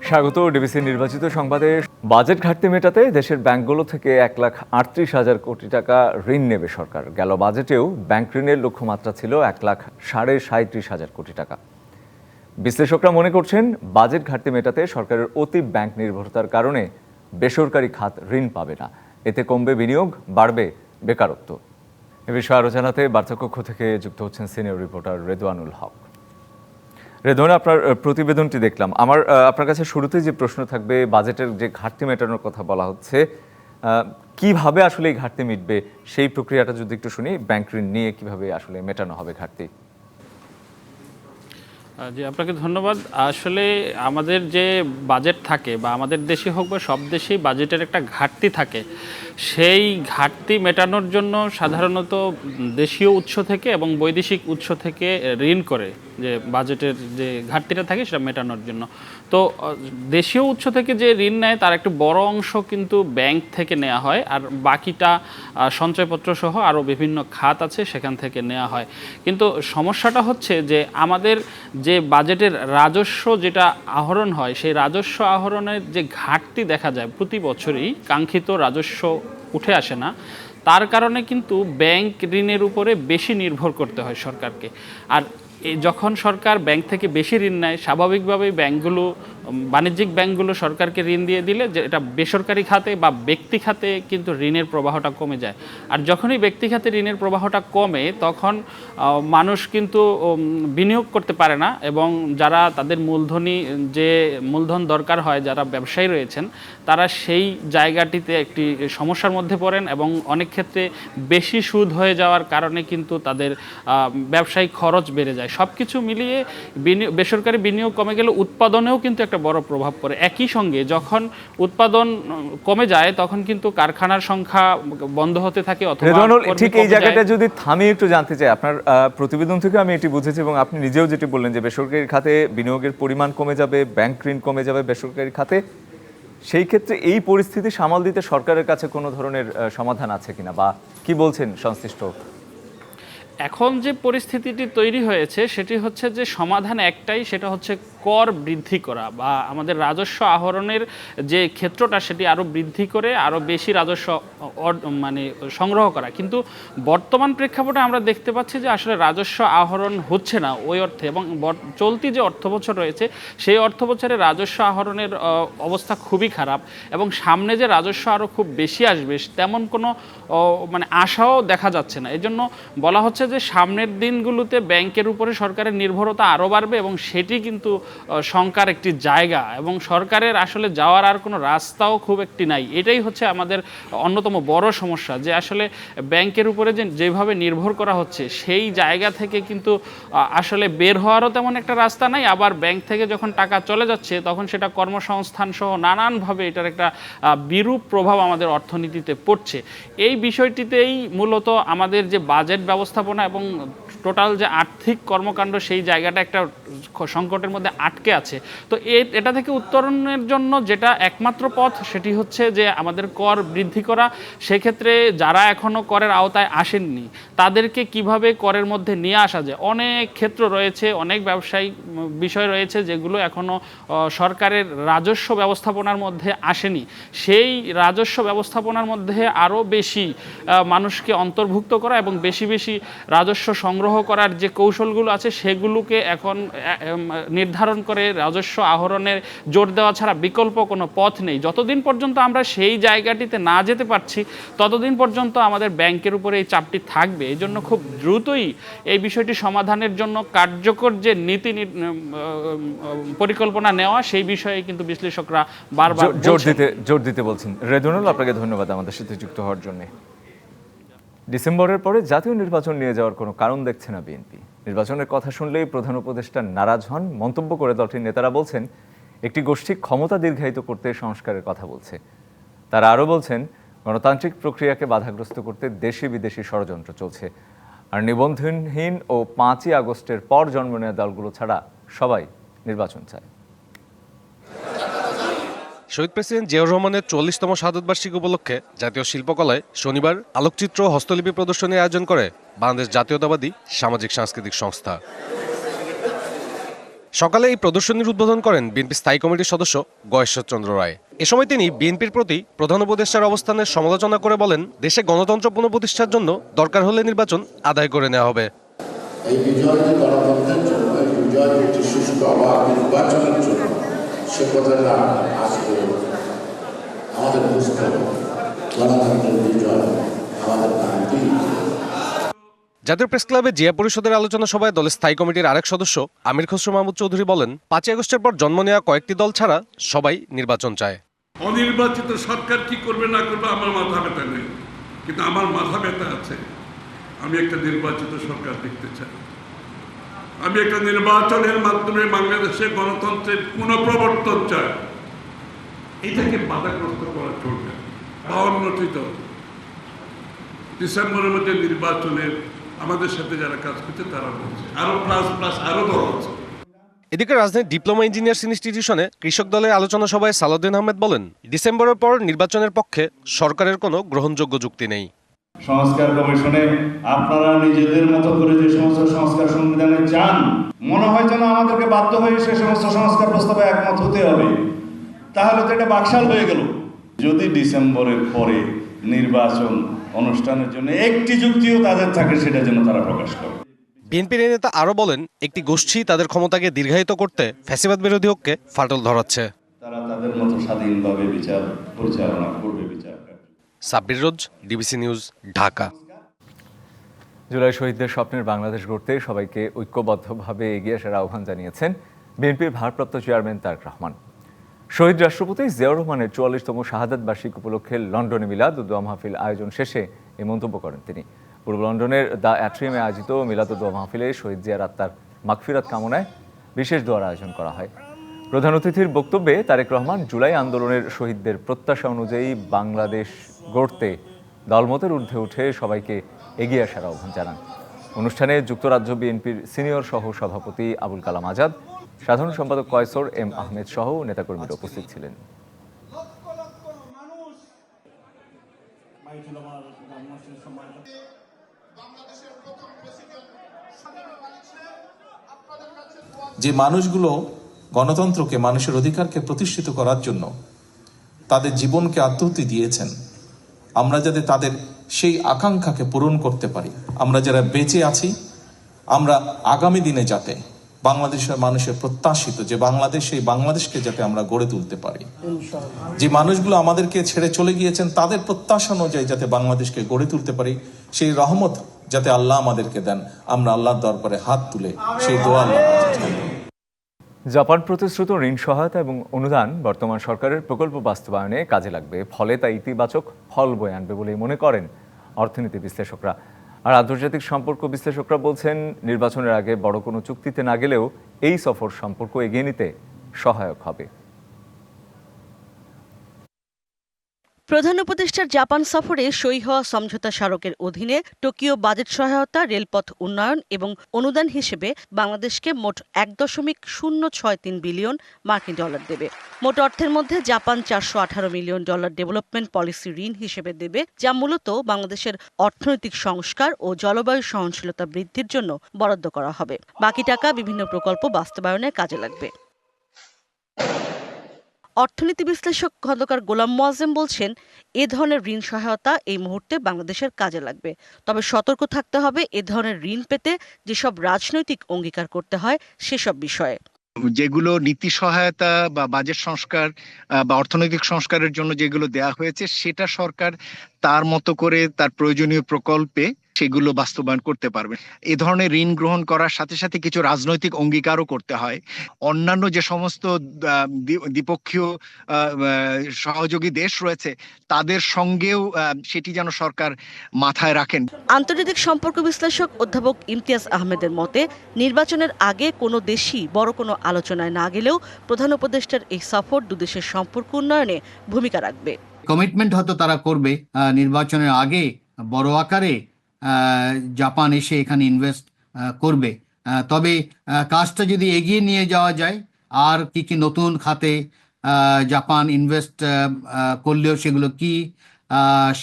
স্বাগত ডিবিসি নির্বাচিত সংবাদে। বাজেট ঘাটতি মেটাতে দেশের ব্যাংকগুলো থেকে 1,38,000 কোটি টাকা ঋণ নেবে সরকার। গেল বাজেটেও ব্যাংক ঋণের লক্ষ্যমাত্রা ছিল 1,37,500 কোটি টাকা। বিশ্লেষকরা মনে করছেন, বাজেট ঘাটতি মেটাতে সরকারের অতি ব্যাংক নির্ভরতার কারণে বেসরকারি খাত ঋণ পাবে না। এতে কমবে বিনিয়োগ, বাড়বে বেকারত্ব। এ বিষয়ে আরও জানাতে বার্তাকক্ষ থেকে যুক্ত হচ্ছেন সিনিয়র রিপোর্টার রেদওয়ানুল হক। রেদওয়ান, আপনার প্রতিবেদনটি দেখলাম। আপনার কাছে শুরুতেই যে প্রশ্ন থাকবে, বাজেটের যে ঘাটতি মেটানোর কথা বলা হচ্ছে, কিভাবে আসলে এই ঘাটতি মিটবে সেই প্রক্রিয়াটা যদি একটু শুনি। ব্যাংক ঋণ নিয়ে কিভাবে আসলে মেটানো হবে ঘাটতি? জি, আপনাকে ধন্যবাদ। আসলে আমাদের যে বাজেট থাকে, বা আমাদের দেশে হোক বা সব দেশেই বাজেটের একটা ঘাটতি থাকে। সেই ঘাটতি মেটানোর জন্য সাধারণত দেশীয় উৎস থেকে এবং বৈদেশিক উৎস থেকে ঋণ করে, যে বাজেটের যে ঘাটতিটা থাকে সেটা মেটানোর জন্য। তো দেশীয় উৎস থেকে যে ঋণ নেয় তার একটু বড় অংশ কিন্তু ব্যাংক থেকে নেওয়া হয়, আর বাকিটা সঞ্চয়পত্র সহ আরও বিভিন্ন খাত আছে সেখান থেকে নেওয়া হয়। কিন্তু সমস্যাটা হচ্ছে যে আমাদের যে বাজেটের রাজস্ব যেটা আহরণ হয়, সেই রাজস্ব আহরণের যে ঘাটতি দেখা যায় প্রতি বছরই, কাঙ্ক্ষিত রাজস্ব উঠে আসে না। তার কারণে কিন্তু ব্যাংক ঋণের উপরে বেশি নির্ভর করতে হয় সরকারকে। আর যখন সরকার ব্যাংক থেকে বেশি ঋণ নেয়, স্বাভাবিকভাবেই ব্যাংকগুলো, বাণিজ্যিক ব্যাংকগুলো সরকারকে ঋণ দিয়ে দিলে যে এটা বেসরকারি খাতে বা ব্যক্তি খাতে কিন্তু ঋণের প্রবাহটা কমে যায়। আর যখনই ব্যক্তি খাতে ঋণের প্রবাহটা কমে, তখন মানুষ কিন্তু বিনিয়োগ করতে পারে না, এবং যারা তাদের যে মূলধন দরকার হয়, যারা ব্যবসায়ী রয়েছেন, তারা সেই জায়গাটিতে একটি সমস্যার মধ্যে পড়েন, এবং অনেক ক্ষেত্রে বেশি সুদ হয়ে যাওয়ার কারণে কিন্তু তাদের ব্যবসায়িক খরচ বেড়ে যায়। সব কিছু মিলিয়ে বেসরকারি বিনিয়োগ কমে গেলে উৎপাদনেও কিন্তু একটা বড় প্রভাব পড়ে। একই সঙ্গে যখন উৎপাদন কমে যায়, তখন কিন্তু কারখানার সংখ্যা বন্ধ হতে থাকে। ঠিক এই জায়গাটা যদি থামিয়ে একটু জানতে চাই, আপনার প্রতিবেদন থেকে আমি এটি বুঝেছি, এবং আপনি নিজেও যেটি বললেন যে বেসরকারি খাতে বিনিয়োগের পরিমাণ কমে যাবে, ব্যাংক ঋণ কমে যাবে বেসরকারি খাতে। সেই ক্ষেত্রে এই পরিস্থিতি সামাল দিতে সরকারের কাছে কোনো ধরনের সমাধান আছে কিনা, বা কি বলছেন সংশ্লিষ্ট? এখন যে পরিস্থিতিটি তৈরি হয়েছে সেটি হচ্ছে যে সমাধান একটাই, সেটা হচ্ছে কর বৃদ্ধি করা, বা আমাদের রাজস্ব আহরণের যে ক্ষেত্রটা সেটি আরও বৃদ্ধি করে আরও বেশি রাজস্ব সংগ্রহ করা। কিন্তু বর্তমান প্রেক্ষাপটে আমরা দেখতে পাচ্ছি যে আসলে রাজস্ব আহরণ হচ্ছে না ওই অর্থে, এবং চলতি যে অর্থবছর রয়েছে সেই অর্থবছরে রাজস্ব আহরণের অবস্থা খুবই খারাপ, এবং সামনে যে রাজস্ব আরও খুব বেশি আসবে তেমন কোনো আশাও দেখা যাচ্ছে না। এই জন্য বলা হচ্ছে যে সামনের দিনগুলোতে ব্যাংকের উপরে সরকারের নির্ভরতা আরও বাড়বে, এবং সেটি কিন্তু শঙ্কার একটি জায়গা, এবং সরকারের আসলে যাওয়ার আর কোনো রাস্তাও খুব একটি নাই। এটাই হচ্ছে আমাদের অন্যতম বড় সমস্যা, যে আসলে ব্যাংকের উপরে যেভাবে নির্ভর করা হচ্ছে সেই জায়গা থেকে কিন্তু আসলে বের হওয়ারও তেমন একটা রাস্তা নাই। আবার ব্যাংক থেকে যখন টাকা চলে যাচ্ছে, তখন সেটা কর্মসংস্থান সহ নানানভাবে এটার একটা বিরূপ প্রভাব আমাদের অর্থনীতিতে পড়ছে। এই বিষয়টিতেই মূলত আমাদের যে বাজেট ব্যবস্থাপনা এবং টোটাল যে আর্থিক কর্মকাণ্ড, সেই জায়গাটা একটা সংকটের মধ্যে আটকে আছে। তো এটা থেকে উত্তরণের জন্য যেটা একমাত্র পথ, সেটি হচ্ছে যে আমাদের কর বৃদ্ধি করা। সেক্ষেত্রে যারা এখনও করের আওতায় আসেননি তাদেরকে কিভাবে করের মধ্যে নিয়ে আসা যায়। অনেক ক্ষেত্র রয়েছে, অনেক ব্যবসায়িক বিষয় রয়েছে যেগুলো এখনও সরকারের রাজস্ব ব্যবস্থাপনার মধ্যে আসেনি। সেই রাজস্ব ব্যবস্থাপনার মধ্যে আরও বেশি মানুষকে অন্তর্ভুক্ত করা এবং বেশি বেশি রাজস্ব সংগ্রহ করার যে কৌশলগুলো আছে সেগুলোকে এখন নির্ধারণ করে রাজস্ব আহরণের জোর দেওয়া ছাড়া বিকল্প কোনো পথ নেই। যতদিন পর্যন্ত আমরা সেই জায়গাটিতে না যেতে পারছি, ততদিন পর্যন্ত আমাদের ব্যাংকের উপরে এই চাপটি থাকবে। এই জন্য খুব দ্রুতই এই বিষয়টি সমাধানের জন্য কার্যকর যে নীতি পরিকল্পনা নেওয়া, সেই বিষয়ে কিন্তু বিশ্লেষকরা বারবার জোর দিতে বলছেন। রেদওয়ানুল, আপনাকে ধন্যবাদ আমাদের সাথে যুক্ত হওয়ার জন্য। ডিসেম্বরের পরে জাতীয় নির্বাচন নিয়ে যাওয়ার কোনো কারণ দেখছে না বিএনপি। নির্বাচনের কথা শুনলেই প্রধান উপদেষ্টা নারাজ হন। মন্তব্য করে দলটির নেতারা বলছেন, একটি গোষ্ঠী ক্ষমতা দীর্ঘায়িত করতে সংস্কারের কথা বলছে। তারা আরও বলছেন, গণতান্ত্রিক প্রক্রিয়াকে বাধাগ্রস্ত করতে দেশি বিদেশি ষড়যন্ত্র চলছে। আর নিবন্ধনহীন ও 5ই আগস্টের পর জন্ম নেওয়া দলগুলো ছাড়া সবাই নির্বাচন চায়। শহীদ প্রেসিডেন্ট জিয়াউর রহমানের 40তম শাহাদতবার্ষিকী উপলক্ষে জাতীয় শিল্পকলায় শনিবার আলোকচিত্র হস্তলিপি প্রদর্শনীর আয়োজন করে বাংলাদেশ জাতীয়তাবাদী সামাজিক সাংস্কৃতিক সংস্থা। সকালে এই প্রদর্শনীর উদ্বোধন করেন বিএনপি স্থায়ী কমিটির সদস্য গয়েশ্বর চন্দ্র রায়। এ সময় তিনি বিএনপির প্রতি প্রধান উপদেষ্টার অবস্থানের সমালোচনা করে বলেন, দেশে গণতন্ত্র পুনঃপ্রতিষ্ঠার জন্য দরকার হলে নির্বাচন আদায় করে নেওয়া হবে। এই বিজয়টি গণতন্ত্রের জন্য, এই বিজয় একটি সুষ্ঠু অবাধ নির্বাচনের জন্য, সে কথাটা আজকে আমাদের বুঝতে হবে। গণতন্ত্রের বিজয় আমাদের নামটি। জাতীয় প্রেস ক্লাবে জিয়া পরিষদের আলোচনা সভায় দলের স্থায়ী কমিটির আরেক সদস্য আমির খসরু মাহমুদ চৌধুরী বলেন, 5 আগস্টের পর জন্ম নেওয়া কয়েকটি দল ছাড়া সবাই নির্বাচন চায়। অনির্বাচিত সরকার কি করবে না করবে আমার মাথা ব্যথা নেই, কিন্তু আমার মাথা ব্যথা আছে। আমি একটা নির্বাচিত সরকার দেখতে চাই। আমি একটা নির্বাচনের মাধ্যমে বাংলাদেশে গণতন্ত্রের পুনঃপ্রবর্তন চাই। এটাকে বাধাগ্রস্ত করা চলবে। 52টি দল ডিসেম্বরের মধ্যে নির্বাচনের আমাদের সাথে যারা কাজ করছে তারা বলছে আরো প্লাস আরো দল আছে। এদিকে রাজধানীর ডিপ্লোমা ইঞ্জিনিয়ার্স ইনস্টিটিউশনে কৃষক দলের আলোচনা সভায় সালাউদ্দিন আহমেদ বলেন, ডিসেম্বরের পর নির্বাচনের পক্ষে সরকারের কোনো গ্রহণযোগ্য যুক্তি নেই। সংস্কার কমিশনে আপনারা নিজেদের মতো করে যে সমস্ত সংস্কার সংবিধানে চান, মনে হয় যেন আমাদেরকে বাধ্য হয়ে সে সমস্ত সংস্কার প্রস্তাবে একমত হতে হবে। তাহলে তো এটা বাকশাল হয়ে গেল। যদি ডিসেম্বরের পরে নির্বাচন অনুষ্ঠানের জন্য একটি যুক্তিও তাদের থাকে, সেটা যেন তারা প্রকাশ করে। বিএনপির এই নেতা আরও বলেন, একটি গোষ্ঠী তাদের ক্ষমতাকে দীর্ঘায়িত করতে ফ্যাসিবাদ বিরোধী ঐক্যে ফাটল ধরাচ্ছে। তারা তাদের মতো স্বাধীনভাবে বিচার পরিচালনা করবে। সাব্বির রোজ, ডিবিসি নিউজ, ঢাকা। জুলাই শহীদদের স্বপ্নের বাংলাদেশ গড়তে সবাইকে ঐক্যবদ্ধভাবে এগিয়ে আসার আহ্বান জানিয়েছেন বিএনপির ভারপ্রাপ্ত চেয়ারম্যান তারেক রহমান। শহীদ রাষ্ট্রপতি জিয়াউর রহমানের 44তম শাহাদাত বার্ষিকী উপলক্ষে লন্ডনে মিলাদ ও দোয়া মাহফিল আয়োজন শেষে এই মন্তব্য করেন তিনি। পূর্ব লন্ডনের দ্য অ্যাট্রিয়ামে আয়োজিত মিলাদ ও দোয়া মাহফিলে শহীদ জিয়ার আত্মার মাগফিরাত কামনায় বিশেষ দোয়ার আয়োজন করা হয়। প্রধান অতিথির বক্তব্যে তারেক রহমান জুলাই আন্দোলনের শহীদদের প্রত্যাশা অনুযায়ী বাংলাদেশ গড়তে দলমতের ঊর্ধ্বে উঠে সবাইকে এগিয়ে আসার আহ্বান জানান। অনুষ্ঠানে যুক্তরাজ্য বিএনপির সিনিয়র সহ সভাপতি আবুল কালাম আজাদ, সাধারণ সম্পাদক কয়সর এম আহমেদ সহ নেতাকর্মীরা উপস্থিত ছিলেন। যে মানুষগুলো গণতন্ত্রকে, মানুষের অধিকারকে প্রতিষ্ঠিত করার জন্য তাদের জীবনকে আত্মাহুতি দিয়েছেন, আমরা যাতে তাদের সেই আকাঙ্ক্ষাকে পূরণ করতে পারি, আমরা যারা বেঁচে আছি, আমরা আগামী দিনে যাতে বাংলাদেশের মানুষের প্রত্যাশিত যে বাংলাদেশ, সেই বাংলাদেশকে যাতে আমরা গড়ে তুলতে পারি। যে মানুষগুলো আমাদেরকে ছেড়ে চলে গিয়েছেন, তাদের প্রত্যাশা অনুযায়ী যাতে বাংলাদেশকে গড়ে তুলতে পারি, সেই রহমত যাতে আল্লাহ আমাদেরকে দেন, আমরা আল্লাহর দরবারে হাত তুলে সেই দোয়া আল্লাহ। জাপান প্রতিশ্রুত ঋণ সহায়তা এবং অনুদান বর্তমান সরকারের প্রকল্প বাস্তবায়নে কাজে লাগবে, ফলে তা ইতিবাচক ফল বয়ে আনবে বলে মনে করেন অর্থনীতি বিশ্লেষকরা। আর আন্তর্জাতিক সম্পর্ক বিশ্লেষকরা বলছেন, নির্বাচনের আগে বড় কোনো চুক্তিতে না গেলেও এই সফর সম্পর্ক এগিয়ে নিতে সহায়ক হবে। প্রধান উপদেষ্টার জাপান সফরে সই হওয়া সমঝোতা স্মারকের অধীনে টোকিও বাজেট সহায়তা, রেলপথ উন্নয়ন এবং অনুদান হিসেবে বাংলাদেশকে মোট ১.০৬৩ বিলিয়ন মার্কিন ডলার দেবে। মোট অর্থের মধ্যে জাপান $৪১৮ মিলিয়ন ডেভেলপমেন্ট পলিসি ঋণ হিসেবে দেবে, যা মূলত বাংলাদেশের অর্থনৈতিক সংস্কার ও জলবায়ু সহনশীলতা বৃদ্ধির জন্য বরাদ্দ করা হবে। বাকি টাকা বিভিন্ন প্রকল্প বাস্তবায়নে কাজে লাগবে। অর্থনীতি বিশ্লেষক খন্দকার গোলাম মোয়াজ্জেম বলছেন, এ ধরনের ঋণ সহায়তা এই মুহূর্তে বাংলাদেশের কাজে লাগবে। তবে সতর্ক থাকতে হবে এ ধরনের ঋণ পেতে যেসব রাজনৈতিক অঙ্গীকার করতে হয় সেসব বিষয়ে। যেগুলো নীতি সহায়তা বা বাজেট সংস্কার বা অর্থনৈতিক সংস্কারের জন্য যেগুলো দেয়া হয়েছে, সেটা সরকার তার মতো করে তার প্রয়োজনীয় প্রকল্পে সেগুলো বাস্তবায়ন করতে পারবে। এ ধরনের ঋণ গ্রহণ করার সাথে সাথে কিছু রাজনৈতিক অঙ্গীকারও করতে হয়। অন্যান্য যে সমস্ত দ্বিপক্ষীয় সহযোগী দেশ রয়েছে, তাদের সঙ্গেও সেটি যেন সরকার মাথায় রাখেন। আন্তর্জাতিক সম্পর্ক বিশ্লেষক অধ্যাপক ইমতিয়াজ আহমেদের মতে, নির্বাচনের আগে কোনো দেশই বড় কোনো আলোচনায় না গেলেও প্রধান উপদেষ্টার এই সফর দুদেশের সম্পর্ক উন্নয়নে ভূমিকা রাখবে। কমিটমেন্ট হয়তো তারা করবে নির্বাচনের আগে বড় আকারে জাপান এসে এখানে ইনভেস্ট করবে। তবে কাজটা যদি এগিয়ে নিয়ে যাওয়া যায়, আর কি কি নতুন খাতে জাপান ইনভেস্ট করলেও সেগুলো কি,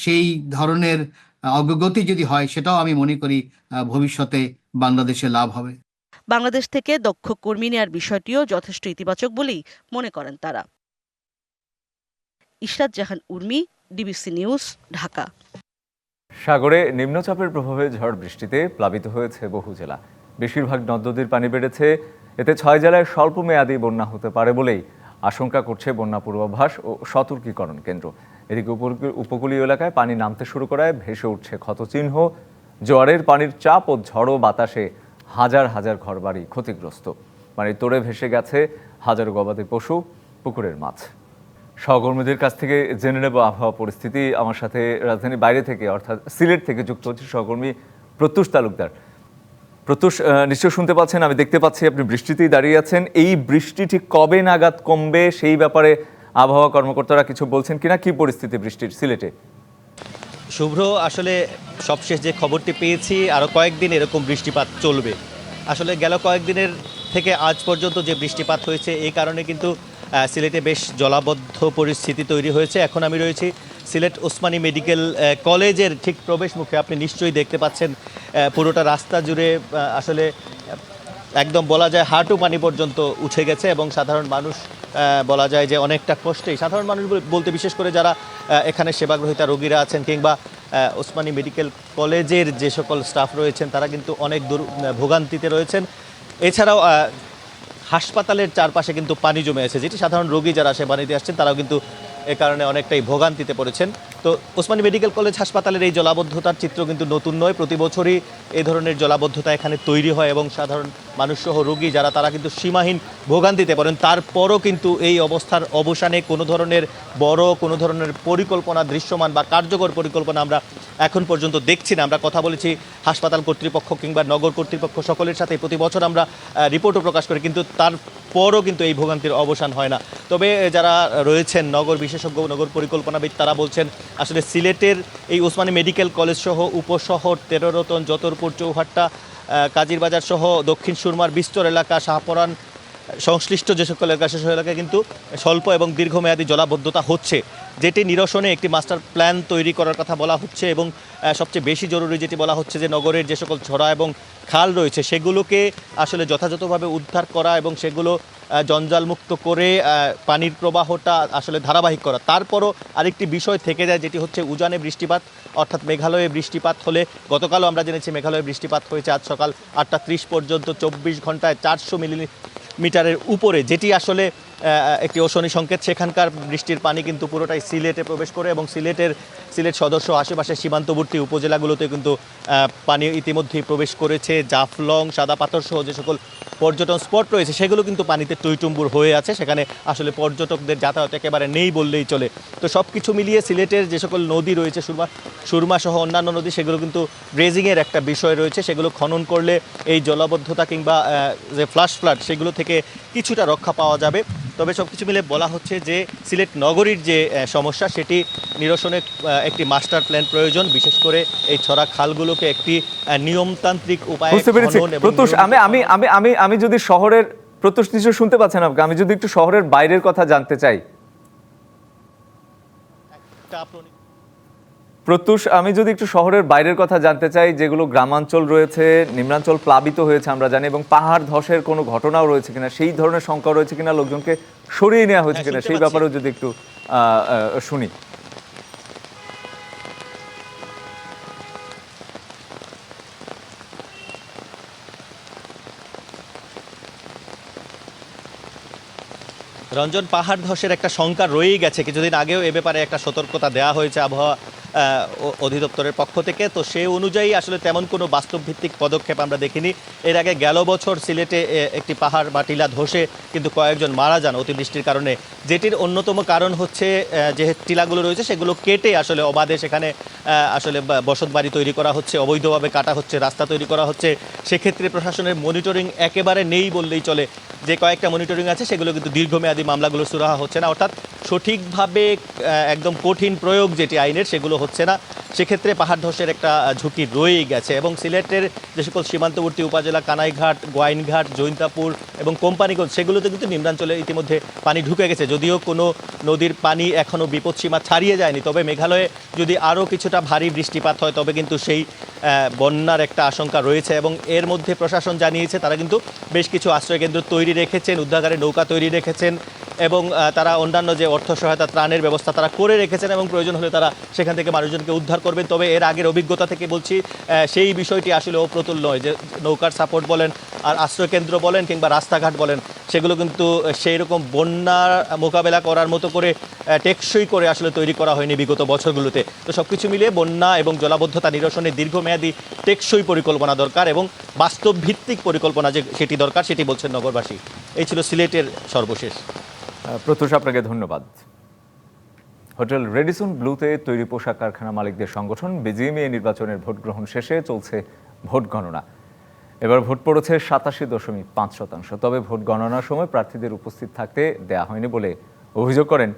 সেই ধরনের অগ্রগতি যদি হয়, সেটাও আমি মনে করি ভবিষ্যতে বাংলাদেশে লাভ হবে। বাংলাদেশ থেকে দক্ষ কর্মী নেয়ার বিষয়টিও যথেষ্ট ইতিবাচক বলেই মনে করেন তারা। ইশরাত জাহান উর্মি, ডিবিসি নিউজ, ঢাকা। সাগরে নিম্নচাপের প্রভাবে ঝড় বৃষ্টিতে প্লাবিত হয়েছে বহু জেলা। বেশিরভাগ নদ নদীর পানি বেড়েছে। এতে 6 জেলায় স্বল্প মেয়াদী বন্যা হতে পারে বলেই আশঙ্কা করছে বন্যা পূর্বাভাস ও সতর্কীকরণ কেন্দ্র। এদিকে উপকূলীয় এলাকায় পানি নামতে শুরু করায় ভেসে উঠছে ক্ষতচিহ্ন। জোয়ারের পানির চাপ ও ঝড়ো বাতাসে হাজার হাজার ঘরবাড়ি ক্ষতিগ্রস্ত। পানির তোড়ে ভেসে গেছে হাজারো গবাদি পশু, পুকুরের মাছ। সহকর্মীদের কাছ থেকে জেনে নেব আবহাওয়া পরিস্থিতি। আমার সাথে রাজধানীর বাইরে থেকে অর্থাৎ সিলেট থেকে যুক্ত হচ্ছে সহকর্মী প্রত্যুষ তালুকদার। প্রত্যুষ, নিশ্চয় শুনতে পাচ্ছেন, আমি দেখতে পাচ্ছি আপনি বৃষ্টিতেই দাঁড়িয়ে আছেন। এই বৃষ্টি ঠিক কবে নাগাদ কমবে সেই ব্যাপারে আবহাওয়া কর্মকর্তারা কিছু বলছেন কিনা? কি পরিস্থিতি বৃষ্টির সিলেটে? শুভ্র, আসলে সবশেষ যে খবরটি পেয়েছি আরও কয়েকদিন এরকম বৃষ্টিপাত চলবে। আসলে গেল কয়েকদিনের থেকে আজ পর্যন্ত যে বৃষ্টিপাত হয়েছে এই কারণে কিন্তু সিলেটে বেশ জলাবদ্ধ পরিস্থিতি তৈরি হয়েছে। এখন আমি রয়েছি সিলেট ওসমানী মেডিকেল কলেজের ঠিক প্রবেশ মুখে। আপনি নিশ্চয়ই দেখতে পাচ্ছেন পুরোটা রাস্তা জুড়ে আসলে একদম বলা যায় হাঁটু পানি পর্যন্ত উঠে গেছে এবং সাধারণ মানুষ বলা যায় যে অনেকটা কষ্টেই, সাধারণ মানুষ বলতে বিশেষ করে যারা এখানে সেবাগ্রহীতা রোগীরা আছেন কিংবা ওসমানী মেডিকেল কলেজের যে সকল স্টাফ রয়েছেন তারা কিন্তু অনেক ভোগান্তিতে রয়েছেন। এছাড়াও হাসপাতালের চারপাশে কিন্তু পানি জমে আছে, যেটি সাধারণ রোগী যারা সেবা নিতে আসছেন তারাও কিন্তু এ কারণে অনেকটাই ভোগান্তিতে পড়েছেন। তো ওসমানী মেডিকেল কলেজ হাসপাতালের এই জলাবদ্ধতার চিত্র কিন্তু নতুন নয়। প্রতি বছরই এই ধরনের জলাবদ্ধতা এখানে তৈরি হয় এবং সাধারণ মানুষসহ রোগী যারা তারা কিন্তু সীমাহীন ভোগান্তিতে পড়েন। তারপরও কিন্তু এই অবস্থার অবসানে কোনো ধরনের কোনো ধরনের পরিকল্পনা দৃশ্যমান বা কার্যকর পরিকল্পনা আমরা এখন পর্যন্ত দেখছি না। আমরা কথা বলেছি হাসপাতাল কর্তৃপক্ষ কিংবা নগর কর্তৃপক্ষ সকলের সাথে, প্রতি বছর আমরা রিপোর্টও প্রকাশ করি, কিন্তু তারপরও কিন্তু এই ভোগান্তির অবসান হয় না। তবে যারা রয়েছেন নগর বিশেষজ্ঞ, নগর পরিকল্পনাবিদ, তারা বলছেন আসলে সিলেটের এই ওসমানী মেডিকেল কলেজ সহ উপশহর, 13 রতন, যতরপুর, চৌহাট্টা, কাজিরবাজার সহ দক্ষিণ সুরমার বিস্তর এলাকা, শাহপরান সংশ্লিষ্ট যে সকল এলাকা সেসব এলাকায় কিন্তু স্বল্প এবং দীর্ঘমেয়াদী জলাবদ্ধতা হচ্ছে, যেটি নিরসনে একটি মাস্টার প্ল্যান তৈরি করার কথা বলা হচ্ছে। এবং সবচেয়ে বেশি জরুরি যেটি বলা হচ্ছে যে নগরের যে সকল ছড়া এবং খাল রয়েছে সেগুলোকে আসলে যথাযথভাবে উদ্ধার করা এবং সেগুলো জঞ্জালমুক্ত করে পানির প্রবাহটা আসলে ধারাবাহিক করা। তারপরও আরেকটি বিষয় থেকে যায়, যেটি হচ্ছে উজানে বৃষ্টিপাত, অর্থাৎ মেঘালয়ে বৃষ্টিপাত হলে, গতকালও আমরা জেনেছি মেঘালয়ে বৃষ্টিপাত হয়েছে আজ সকাল 8টা 30 পর্যন্ত 24 ঘন্টায় 400 মিলিমিটারের উপরে, যেটি আসলে একটি অশনি সংকেত। সেখানকার বৃষ্টির পানি কিন্তু পুরোটাই সিলেটে প্রবেশ করে এবং সিলেট সদস্য আশেপাশের সীমান্তবর্তী উপজেলাগুলোতে কিন্তু পানি ইতিমধ্যেই প্রবেশ করেছে। জাফলং, সাদা পাথর সহ যে সকল পর্যটন স্পট রয়েছে সেগুলো কিন্তু পানিতে টইটুম্বুর হয়ে আছে, সেখানে আসলে পর্যটকদের যাতায়াত একেবারে নেই বললেই চলে। তো সব কিছু মিলিয়ে সিলেটের যে সকল নদী রয়েছে, সুরমা সহ অন্যান্য নদী, সেগুলো কিন্তু ড্রেজিংয়ের একটা বিষয় রয়েছে, সেগুলো খনন করলে এই জলাবদ্ধতা কিংবা যে ফ্লাড সেগুলো থেকে কিছুটা রক্ষা পাওয়া যাবে। তবে সব কিছু মিলে বলা হচ্ছে যে সিলেট নগরীর যে সমস্যা সেটি নিরসনে একটি মাস্টার প্ল্যান প্রয়োজন, বিশেষ করে এই ছড়া খালগুলোকে একটি নিয়মতান্ত্রিক উপায়ে খনন এবং প্রত্যুষ, আমি যদি শহরের, প্রত্যুষ নিশ্চয় শুনতে পাচ্ছেন আপনি, আমি যদি একটু শহরের বাইরের কথা জানতে চাই। প্রত্যুষ, আমি যদি একটু শহরের বাইরের কথা জানতে চাই, যেগুলো গ্রামাঞ্চল রয়েছে, নিম্নাঞ্চল প্লাবিত হয়েছে আমরা জানি, এবং পাহাড় ধসের কোনো ঘটনাও রয়েছে কিনা, সেই ধরনের সংখ্যা রয়েছে কিনা, লোকজনকে সরিয়ে নেওয়া হয়েছে কিনা, সেই ব্যাপারেও যদি একটু শুনি। রঞ্জন, পাহাড় ধসের একটা শঙ্কা রয়েই গেছে। কিছুদিন আগেও এ ব্যাপারে একটা সতর্কতা দেওয়া হয়েছে আবহাওয়া অধিদপ্তরের পক্ষ থেকে। তো সেই অনুযায়ী আসলে তেমন কোনো বাস্তবভিত্তিক পদক্ষেপ আমরা দেখিনি। এর আগে গেল বছর সিলেটে একটি পাহাড় বা টিলা ধসে কিন্তু কয়েকজন মারা যান অতিবৃষ্টির কারণে, যেটির অন্যতম কারণ হচ্ছে যে টিলাগুলো রয়েছে সেগুলো কেটে আসলে অবাধে সেখানে আসলে বসতবাড়ি তৈরি করা হচ্ছে, অবৈধভাবে কাটা হচ্ছে, রাস্তা তৈরি করা হচ্ছে। সেক্ষেত্রে প্রশাসনের মনিটরিং একেবারে নেই বললেই চলে। যে কয়েকটা মনিটরিং আছে সেগুলো কিন্তু দীর্ঘমেয়াদী মামলাগুলো সুরাহা হচ্ছে না, অর্থাৎ সঠিকভাবে একদম কঠিন প্রয়োগ যেটি আইনের সেগুলো হচ্ছে না, সেক্ষেত্রে পাহাড় ধসের একটা ঝুঁকি রয়েই গেছে। এবং সিলেটের যে সকল সীমান্তবর্তী উপজেলা কানাইঘাট, গোয়াইনঘাট, জৈন্তাপুর এবং কোম্পানিগঞ্জ সেগুলোতে কিন্তু নিম্নাঞ্চলে ইতিমধ্যে পানি ঢুকে গেছে। যদিও কোনো নদীর পানি এখনও বিপদসীমা ছাড়িয়ে যায়নি, তবে মেঘালয়ে যদি আরও কিছুটা ভারী বৃষ্টিপাত হয় তবে কিন্তু সেই বন্যার একটা আশঙ্কা রয়েছে। এবং এর মধ্যে প্রশাসন জানিয়েছে তারা কিন্তু বেশ কিছু আশ্রয়কেন্দ্র তৈরি রেখেছেন, উদ্ধারকারী নৌকা তৈরি রেখেছেন এবং তারা অন্যান্য যে অর্থ সহায়তা ত্রাণের ব্যবস্থা তারা করে রেখেছেন এবং প্রয়োজন হলে তারা সেখান থেকে মানুষজনকে উদ্ধার করবেন। তবে এর আগের অভিজ্ঞতা থেকে বলছি, সেই বিষয়টি আসলে অপ্রতুল নয়, যে নৌকার সাপোর্ট বলেন আর আশ্রয়কেন্দ্র বলেন কিংবা রাস্তাঘাট বলেন সেগুলো কিন্তু সেই রকম বন্যার মোকাবেলা করার মতো করে টেকসই করে আসলে তৈরি করা হয়নি বিগত বছরগুলোতে। তো সব কিছু মিলিয়ে বন্যা এবং জলাবদ্ধতা নিরসনে দীর্ঘমেয়াদী টেকসই পরিকল্পনা দরকার এবং বাস্তব ভিত্তিক পরিকল্পনা যে সেটি দরকার, সেটি বলছেন নগরবাসী। এই ছিল সিলেটের সর্বশেষ। প্রত্যুষ আপনাকে ধন্যবাদ। হোটেল রেডিসন ব্লুতে তৈরি পোশাক কারখানা মালিকদের সংগঠন বিজিএমইএ নির্বাচনের ভোট গ্রহণ শেষে চলছে ভোট গণনা। এবার ভোট পড়েছে 87.5%। তবে ভোট গণনার সময় প্রার্থীদের উপস্থিত থাকতে দেয়া হয়নি বলে অভিযোগ করেন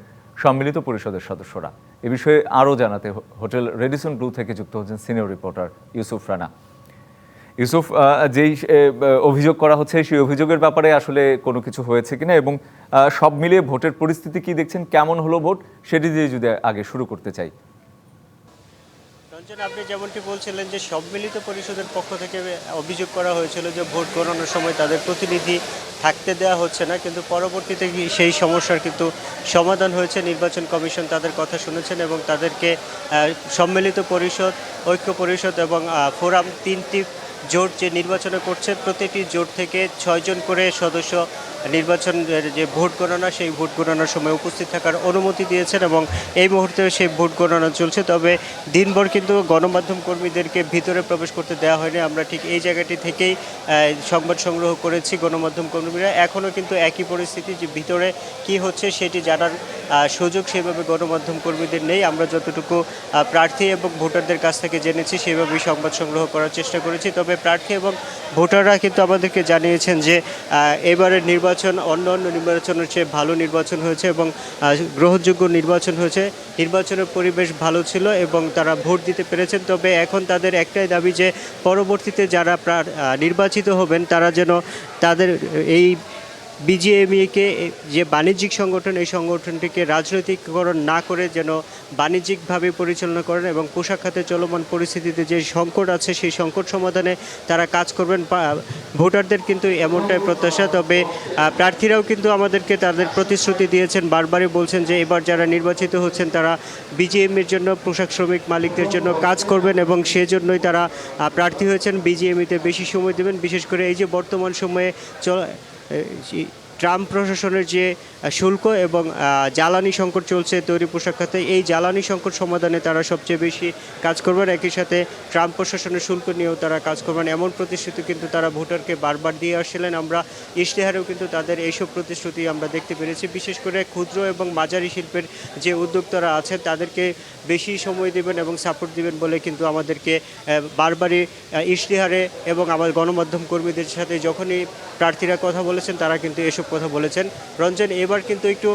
সম্মিলিত পরিষদের সদস্যরা। এ বিষয়ে আরও জানাতে হোটেল রেডিসন ব্লু থেকে যুক্ত হচ্ছেন সিনিয়র রিপোর্টার ইউসুফ রানা। ইউসুফ, যেই অভিযোগ করা হচ্ছে সেই অভিযোগের ব্যাপারে আসলে কোনো কিছু হয়েছে কিনা এবং সব মিলিয়ে ভোটের পরিস্থিতি কি দেখছেন, কেমন হলো ভোট, সেটি দিয়ে যদি আগে শুরু করতে চাই। রঞ্জন, আপনি যেমনটি বলছিলেন যে সম্মিলিত পরিষদের পক্ষ থেকে অভিযোগ করা হয়েছিল যে ভোট গণনার সময় তাদের প্রতিনিধি থাকতে দেওয়া হচ্ছে না, কিন্তু পরবর্তীতে সেই সমস্যার কিন্তু সমাধান হয়েছে। নির্বাচন কমিশন তাদের কথা শুনেছেন এবং তাদেরকে সম্মিলিত পরিষদ, ঐক্য পরিষদ এবং ফোরাম, 3টি জোট যে নির্বাচনে করছে, প্রতিটি জোট থেকে 6 জন করে সদস্য নির্বাচনের যে ভোট গণনা সেই ভোট গণনার সময় উপস্থিত থাকার অনুমতি দিয়েছেন এবং এই মুহূর্তে সেই ভোট গণনা চলছে। তবে দিনভর কিন্তু গণমাধ্যম কর্মীদেরকে ভিতরে প্রবেশ করতে দেওয়া হয়নি। আমরা ঠিক এই জায়গাটি থেকেই সংবাদ সংগ্রহ করেছি। গণমাধ্যম কর্মীরা এখনও কিন্তু একই পরিস্থিতি, যে ভিতরে কি হচ্ছে সেটি জানার সুযোগ সেভাবে গণমাধ্যম কর্মীদের নেই। আমরা যতটুকু প্রার্থী এবং ভোটারদের কাছ থেকে জেনেছি সেভাবেই সংবাদ সংগ্রহ করার চেষ্টা করেছি। তবে প্রার্থী এবং ভোটাররা কিন্তু আমাদেরকে জানিয়েছেন যে এবারের নির্বাচন অন্য নির্বাচনের চেয়ে ভালো নির্বাচন হয়েছে এবং গ্রহণযোগ্য নির্বাচন হয়েছে। নির্বাচনের পরিবেশ ভালো ছিল এবং তারা ভোট দিতে পেরেছেন। তবে এখন তাদের একটাই দাবি যে পরবর্তীতে যারা নির্বাচিত হবেন তারা যেন তাদের এই বিজিএমইএকে যে বাণিজ্যিক সংগঠন, এই সংগঠনটিকে রাজনৈতিককরণ না করে যেন বাণিজ্যিকভাবে পরিচালনা করেন এবং পোশাক খাতে চলমান পরিস্থিতিতে যে সংকট আছে সেই সংকট সমাধানে তারা কাজ করবেন। ভোটারদের কিন্তু এমনটাই প্রত্যাশা। তবে প্রার্থীরাও কিন্তু আমাদেরকে তাদের প্রতিশ্রুতি দিয়েছেন, বারবারই বলছেন যে এবার যারা নির্বাচিত হচ্ছেন তারা বিজিএমইর জন্য, পোশাক শ্রমিক মালিকদের জন্য কাজ করবেন এবং সেজন্যই তারা প্রার্থী হয়েছেন। বিজিএমইতে বেশি সময় দেবেন, বিশেষ করে এই যে বর্তমান সময়ে ট্রাম্প প্রশাসনের যে শুল্ক এবং জ্বালানি সংকট চলছে তৈরি পোশাক খাতে, এই জ্বালানি সংকট সমাধানে তারা সবচেয়ে বেশি কাজ করবেন। একই সাথে ট্রাম্প প্রশাসনের শুল্ক নিয়েও তারা কাজ করবেন, এমন প্রতিশ্রুতি কিন্তু তারা ভোটারকে বারবার দিয়ে আসছিলেন। আমরা ইশতেহারেও কিন্তু তাদের এইসব প্রতিশ্রুতি আমরা দেখতে পেরেছি। বিশেষ করে ক্ষুদ্র এবং মাঝারি শিল্পের যে উদ্যোক্তারা আছেন তাদেরকে বেশি সময় দেবেন এবং সাপোর্ট দিবেন বলে কিন্তু আমাদেরকে বারবারই ইশতেহারে এবং আমার গণমাধ্যম কর্মীদের সাথে যখনই প্রার্থীরা কথা বলেছেন তারা কিন্তু এসব কথা বলেছেন। রঞ্জন, এবার কিন্তু একটু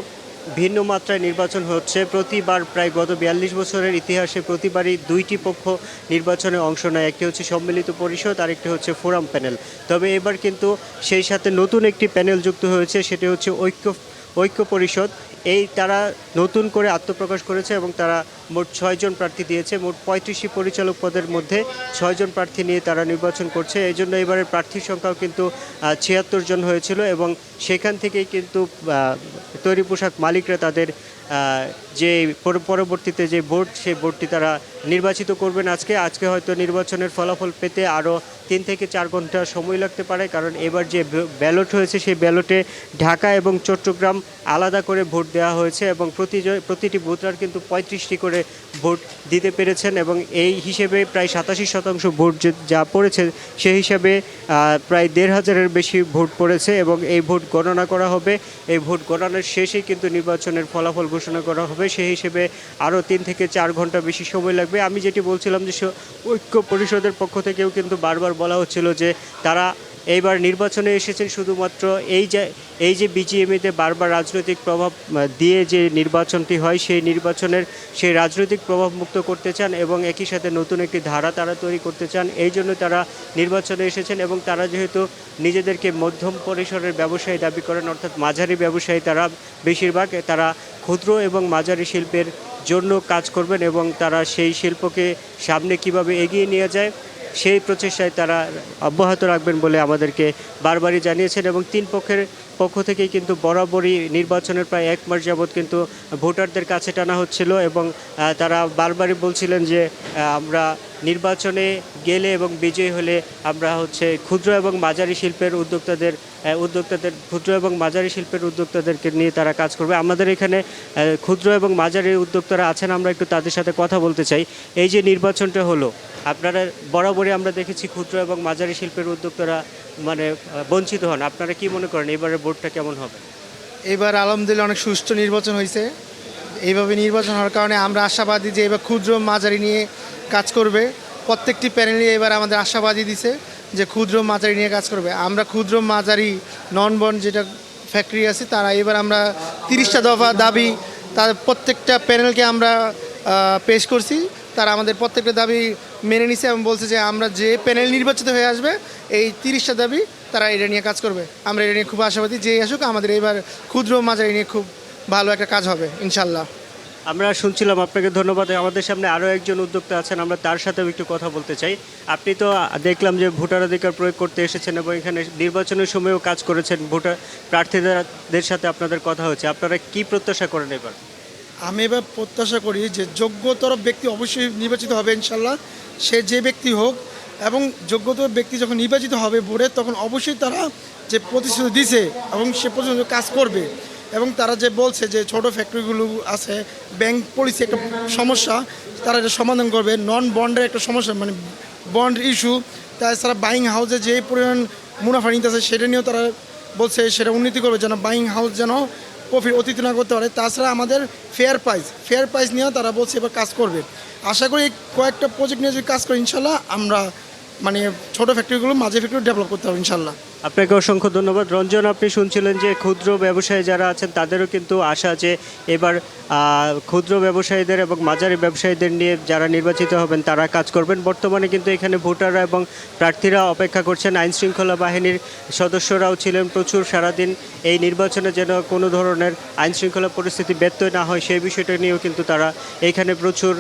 ভিন্ন মাত্রায় নির্বাচন হচ্ছে। প্রতিবার প্রায় গত 42 বছরের ইতিহাসে প্রতিবারই 2টি পক্ষ নির্বাচনে অংশ নেয়, একটি হচ্ছে সম্মিলিত পরিষদ আর একটি হচ্ছে ফোরাম প্যানেল। তবে এবার কিন্তু সেই সাথে নতুন একটি প্যানেল যুক্ত হয়েছে, সেটি হচ্ছে ঐক্য পরিষদ। এই তারা নতুন করে আত্মপ্রকাশ করেছে এবং তারা মোট 6 জন প্রার্থী দিয়েছে। মোট 35টি পরিচালক পদের মধ্যে 6 জন প্রার্থী নিয়ে তারা নির্বাচন করছে। এই জন্য এবারের প্রার্থীর সংখ্যাও কিন্তু 76 জন হয়েছিল এবং সেখান থেকেই কিন্তু তৈরি পোশাক মালিকরা তাদের যে পরবর্তীতে যে ভোট, সেই ভোটটি তারা নির্বাচিত করবেন আজকে হয়তো নির্বাচনের ফলাফল পেতে আরও 3 থেকে 4 ঘন্টা সময় লাগতে পারে, কারণ এবার যে ব্যালট হয়েছে সেই ব্যালটে ঢাকা এবং চট্টগ্রাম আলাদা করে ভোট দেওয়া হয়েছে এবং প্রতিটি ভোটার কিন্তু 35টি করে ভোট দিতে পেরেছেন এবং এই হিসেবে প্রায় 87% ভোট যা পড়েছে সেই হিসাবে প্রায় 1,500-এর বেশি ভোট পড়েছে এবং এই ভোট গণনা করা হবে। এই ভোট গণনার শেষেই কিন্তু নির্বাচনের ফলাফল ঘোষণা করা হবে। সেই হিসেবে আরও 3 থেকে 4 ঘন্টা বেশি সময় লাগবে। আমি যেটি বলছিলাম যে ঐক্য পরিষদের পক্ষ থেকেও কিন্তু বারবার বলা হচ্ছিল যে তারা এইবার নির্বাচনে এসেছেন শুধুমাত্র এই যে বিজিএমইতে বারবার রাজনৈতিক প্রভাব দিয়ে যে নির্বাচনটি হয় সেই রাজনৈতিক প্রভাব মুক্ত করতে চান এবং একই সাথে নতুন একটি ধারা তারা তৈরি করতে চান। এই জন্য তারা নির্বাচনে এসেছেন এবং তারা যেহেতু নিজেদেরকে মধ্যম পরিসরের ব্যবসায়ী দাবি করেন, অর্থাৎ মাঝারি ব্যবসায়ী, তারা বেশিরভাগ তারা ক্ষুদ্র এবং মাঝারি শিল্পের জন্য কাজ করবেন এবং তারা সেই শিল্পকে সামনে কিভাবে এগিয়ে নিয়ে যায় সেই প্রচেষ্টায় তারা অব্যাহত রাখবেন বলে আমাদেরকে বারবারই জানিয়েছেন। এবং তিন পক্ষের পক্ষ থেকেই কিন্তু বরাবরই নির্বাচনের প্রায় 1 মাস যাবৎ কিন্তু ভোটারদের কাছে টানা হচ্ছিল এবং তারা বারবারই বলছিলেন যে আমরা নির্বাচনে গেলে এবং বিজয়ী হলে আমরা ক্ষুদ্র এবং মাঝারি শিল্পের উদ্যোক্তাদেরকে নিয়ে তারা কাজ করবে। আমাদের এখানে ক্ষুদ্র এবং মাঝারি উদ্যোক্তারা আছেন, আমরা একটু তাদের সাথে কথা বলতে চাই। এই যে নির্বাচনটা হলো, আপনারা বরাবরই আমরা দেখেছি ক্ষুদ্র এবং মাঝারি শিল্পের উদ্যোক্তারা বঞ্চিত হন। আপনারা কি মনে করেন এবারের ভোটটা কেমন হবে? এবার আলহামদুলিল্লাহ অনেক সুষ্ঠু নির্বাচন হয়েছে। এইভাবে নির্বাচন হওয়ার কারণে আমরা আশাবাদী যে এবার ক্ষুদ্র মাঝারি নিয়ে কাজ করবে। প্রত্যেকটি প্যানেলই এবার আমাদের আশাবাদী দিছে যে ক্ষুদ্র মাঝারি নিয়ে কাজ করবে। আমরা ক্ষুদ্র মাঝারি নন বন্ড যেটা ফ্যাক্টরি আছে তারা এবার আমরা 30টা দফা দাবি তার প্রত্যেকটা প্যানেলকে আমরা পেশ করছি। তারা আমাদের প্রত্যেকটা দাবি মেনে নিছে এবং বলছে যে আমরা যে প্যানেল নির্বাচিত হয়ে আসবে এই 30টা দাবি তারা এটা নিয়ে কাজ করবে। আমরা এটা নিয়ে খুব আশাবাদী যে আসুক, আমাদের এবার ক্ষুদ্র মাঝারি নিয়ে খুব ভালো একটা কাজ হবে ইনশাল্লাহ। আমরা শুনছিলাম, আপনাকে ধন্যবাদ। আমাদের সামনে আরও একজন উদ্যোক্তা আছেন, আমরা তার সাথেও একটু কথা বলতে চাই। আপনি তো দেখলাম যে ভোটাধিকার প্রয়োগ করতে এসেছেন এবং এখানে নির্বাচনের সময়ও কাজ করেছেন, প্রার্থীদের সাথে আপনাদের কথা হচ্ছে। আপনারা কি প্রত্যাশা করেন এবার? আমি এবার প্রত্যাশা করি যে যোগ্যতর ব্যক্তি অবশ্যই নির্বাচিত হবে ইনশাল্লাহ, সে যে ব্যক্তি হোক। এবং যোগ্যতর ব্যক্তি যখন নির্বাচিত হবে বোর্ডে তখন অবশ্যই তারা যে প্রতিশ্রুতি দিছে এবং সে প্রতিশ্রুতি কাজ করবে। এবং তারা যে বলছে যে ছোট ফ্যাক্টরিগুলো আছে, ব্যাংক পলিসি একটা সমস্যা, তারা এটা সমাধান করবে। নন বন্ডের একটা সমস্যা, মানে বন্ড ইস্যু, তাছাড়া বাইং হাউসে যে পরিমাণ মুনাফা নিতে আছে সেটা নিয়েও তারা বলছে সেটা উন্নতি করবে, যেন বাইং হাউস যেন প্রফিট অতীত না করতে পারে। তাছাড়া আমাদের ফেয়ার প্রাইস নিয়েও তারা বলছে এবার কাজ করবে। আশা করি কয়েকটা প্রজেক্ট নিয়ে যদি কাজ করি ইনশাল্লাহ আমরা ছোট ফ্যাক্টরিগুলো মাঝে ফ্যাক্টরি ডেভেলপ করতে হবে ইনশাল্লাহ। আপনাকে অসংখ্য ধন্যবাদ। রঞ্জন, আপনি শুনছিলেন যে ক্ষুদ্র ব্যবসায়ী যারা আছেন তাদেরও কিন্তু আশা যে এবার ক্ষুদ্র ব্যবসায়ীদের এবং মাঝারি ব্যবসায়ীদের নিয়ে যারা নির্বাচিত হবেন তারা কাজ করবেন। বর্তমানে কিন্তু এখানে ভোটাররা এবং প্রার্থীরা অপেক্ষা করছেন। আইনশৃঙ্খলা বাহিনীর সদস্যরাও ছিলেন প্রচুর সারাদিন এই নির্বাচনে, যেন কোনো ধরনের আইনশৃঙ্খলা পরিস্থিতি ব্যত্যয় না হয় সেই বিষয়টা নিয়েও কিন্তু তারা এখানে প্রচুর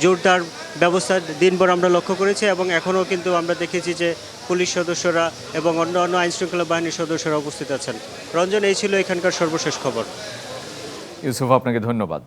জোরদার ব্যবস্থা দিনভর আমরা লক্ষ্য করেছি এবং এখনও কিন্তু আমরা দেখেছি যে পুলিশ সদস্যরা এবং অন্য আইনশৃঙ্খলা বাহিনীর সদস্যরা উপস্থিত আছেন। রঞ্জন, এই ছিল এখানকার সর্বশেষ খবর। ইউসুফ, আপনাকে ধন্যবাদ।